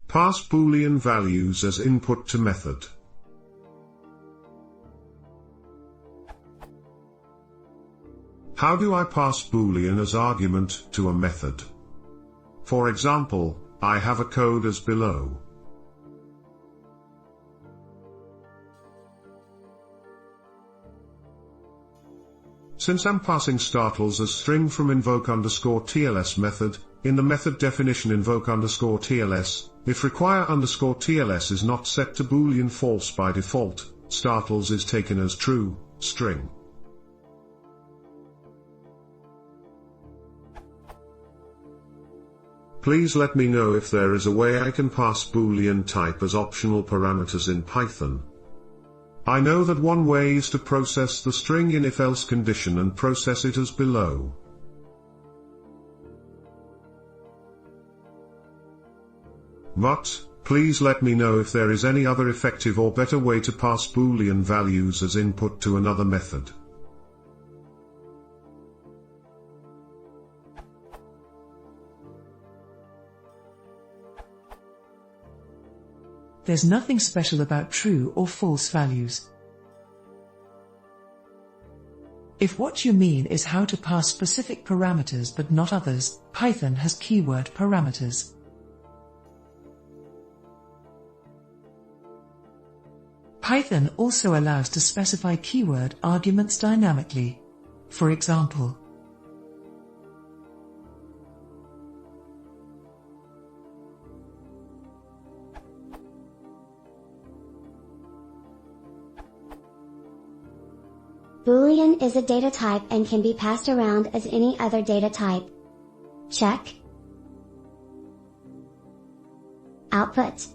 Pass boolean values as input to method. How do I pass boolean as argument to a method? For example, I have a code as below. Since I'm passing startles as string from invoke_tls method, in the method definition invoke_tls, if require_tls is not set to boolean false by default, startles is taken as true, string. Please let me know if there is a way I can pass boolean type as optional parameters in Python. I know that one way is to process the string in if-else condition and process it as below. But, please let me know if there is any other effective or better way to pass boolean values as input to another method. There's nothing special about true or false values. If what you mean is how to pass specific parameters but not others, Python has keyword parameters. Python also allows to specify keyword arguments dynamically. For example, Boolean is a data type and can be passed around as any other data type. Check. Output.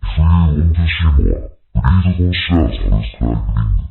Free unterschiedlich. Riesige Scherz, alles klar.